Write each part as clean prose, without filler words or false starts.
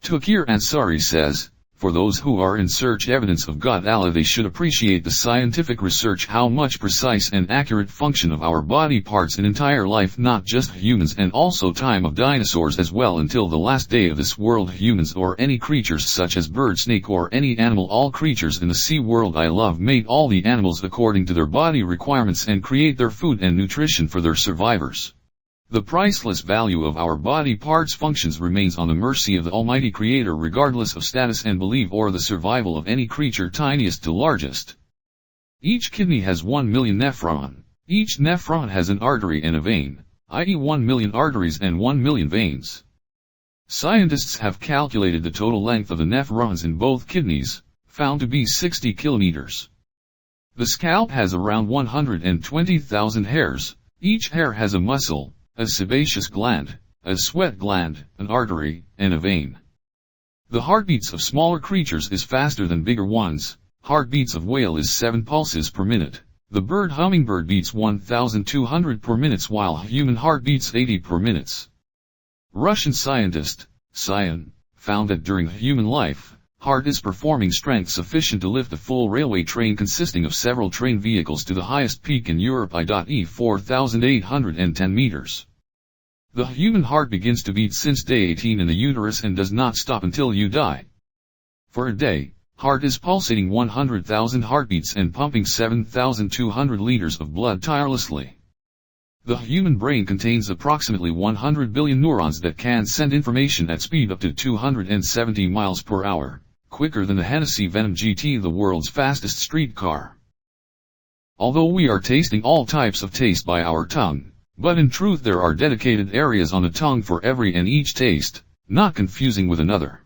Taqir Ansari says, for those who are in search evidence of God Allah, they should appreciate the scientific research, how much precise and accurate function of our body parts in entire life, not just humans and also time of dinosaurs as well until the last day of this world. Humans or any creatures such as bird, snake or any animal, all creatures in the sea world I love, made all the animals according to their body requirements and create their food and nutrition for their survivors. The priceless value of our body parts functions remains on the mercy of the Almighty Creator regardless of status and belief or the survival of any creature, tiniest to largest. Each kidney has 1 million nephron. Each nephron has an artery and a vein, i.e. 1 million arteries and 1 million veins. Scientists have calculated the total length of the nephrons in both kidneys, found to be 60 kilometers. The scalp has around 120,000 hairs. Each hair has a muscle, a sebaceous gland, a sweat gland, an artery, and a vein. The heartbeats of smaller creatures is faster than bigger ones. Heartbeats of whale is 7 pulses per minute. The bird hummingbird beats 1,200 per minute while human heart beats 80 per minute. Russian scientist, Syan, found that during human life, heart is performing strength sufficient to lift a full railway train consisting of several train vehicles to the highest peak in Europe, i.e. 4,810 meters. The human heart begins to beat since day 18 in the uterus and does not stop until you die. For a day, heart is pulsating 100,000 heartbeats and pumping 7,200 liters of blood tirelessly. The human brain contains approximately 100 billion neurons that can send information at speed up to 270 miles per hour. Quicker than the Hennessy Venom GT, the world's fastest street car. Although we are tasting all types of taste by our tongue, but in truth there are dedicated areas on the tongue for every and each taste, not confusing with another.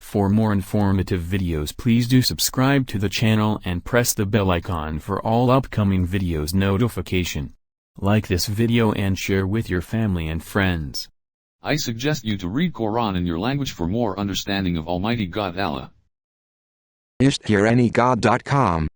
For more informative videos, please do subscribe to the channel and press the bell icon for all upcoming videos notification. Like this video and share with your family and friends. I suggest you to read Quran in your language for more understanding of Almighty God Allah. IsThereAnyGod.com